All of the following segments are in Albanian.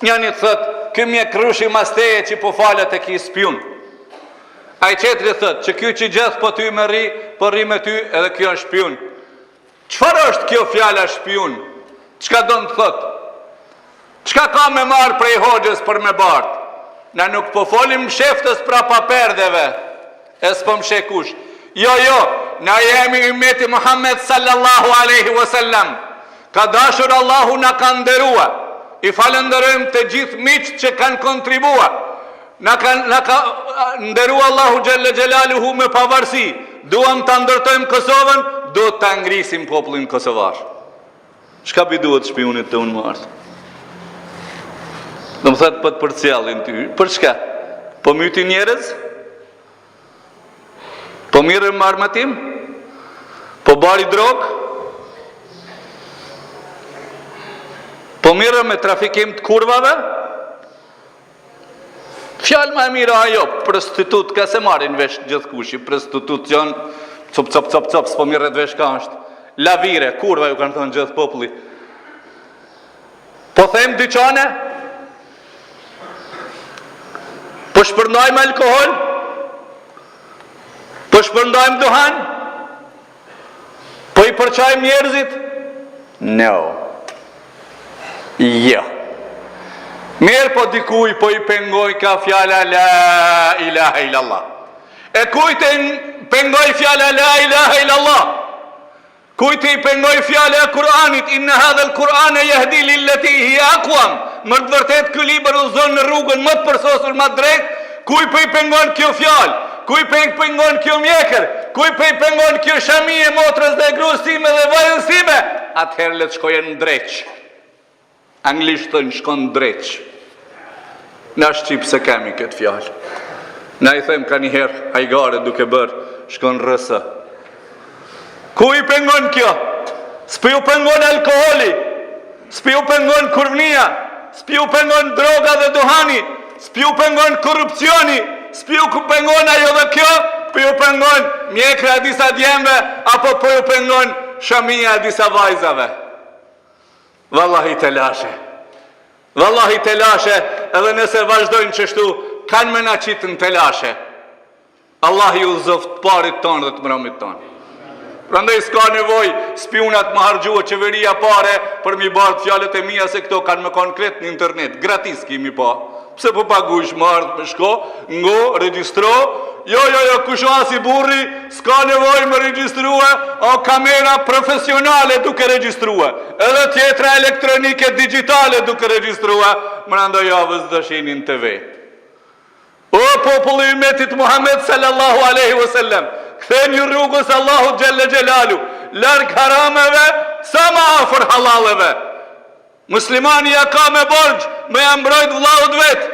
Njëni thët, këmje krushi masteje që po falet e ki spion. A i qetri thët, që kjo që gjithë po ty me ri, po ri me ty edhe kjo është shpion. Qëfar është kjo fjala shpion? Qka do në thët? Qka ka me marë prej hoxhës për me bartë? Na nuk po folim sheftës pra pa perdeve, e s'po më shekush. Jo, na jemi ummeti Muhammed sallallahu aleyhi wasallam. Ka dashur Allahu na ka nderua. I falenderojmë të gjithë miqtë që kanë kontribua. Na ka nderua Allahu Gjelle Gjelaluhu me pavarësi. Duam të ndërtojmë Kosovën, do të ngrisim popullin kosovar. Shka bi duhet shpionit të unë marë? Në më thëtë për të përcjallin ty. Për shka? Po myti njerëz? Po mirë më armatim? Po bari drogë? Po mirë me trafikim të kurvave? Fjallë ma e mira ajo, prostitut, ka se marin vesh gjithë kushi, prostitut janë, cop, s'po mirë vesh ka është. Lavire, kurva ju kanë thonë gjithë populli. Po them dyqane? Po shpërndajmë alkohol? Po shpërndajmë duhan? Po i përqajmë njerëzit? No. Jo. Mirë po dikuj po i pengoj ka fjala la ilaha illallah. E kujtë i pengoj fjala la ilaha illallah? Kujtë i pengoj fjala e Kur'anit, inna hadha al-Qur'ana yahdi lillati hiya aqwam. Më të vërtet ky libër udhëzon në rrugën më të përsosur, më të drejtë. Kuj po i pengon kjo fjalë? Kuj po i pengon kjo mjekër? Kuj po i pengon kjo shamie motrës dhe gruas time dhe vajzës time? Atëherë le të shkojnë në dreq. Anglisht të në shkon dreq. Na shqip se kemi këtë fjallë. Na i them ka njëherë hajgare duke bërë shkon rësë. Ku i pengon kjo? S'pi u pengon alkoholi, s'pi u pengon kurvnia, s'pi u pengon droga dhe duhani, s'pi u pengon korupcioni, s'pi u pengon ajo dhe kjo, pi u pengon mjekra disa djemve, apo po u pengon shamia disa vajzave. Wallahi telashe, edhe nëse vazhdojnë qështu, kanë me na qitë në telashe. Allah ju zoft parit tonë dhe të mëromit tonë. Prandaj s'ka nevoj spionat më hargjua qeveria pare për mi bartë fjalët e mija se këto kanë me konkret në internet. Gratis kimi pa. Pse po pagush më ardhë me shko, ngo, registro. Jo, kusho asi burri, s'ka nevoj më registrua, o kamera profesionale duke registrua. Edhe tjetra elektronike digitale duke registrua, më nëndo javës dëshinin TV. O populli i umetit Muhammed sallallahu aleyhi wasallam, këthen ju rrugës Allahu Gjelle Gjelalu, larg harameve, sa ma afër halaleve. Muslimani ja ka me borgj, me ambrojt vllaut vet,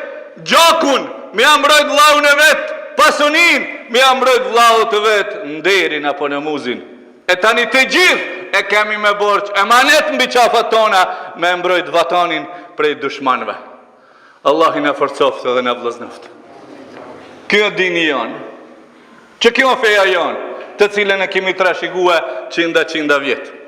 gjakun, me ambrojt vllaun e vet, pasunin, me ambrojt vllaut e vet, nderin apo në muzin. E tani të gjithë e kemi me borgj, emanet mbi qafat tona, me ambrojt vatanin prej dushmanve. Allah i në forcoft dhe në vllaznoft. Kjo dini janë, që kjo feja janë, të cilën e kemi trashëguar qinda vjetë.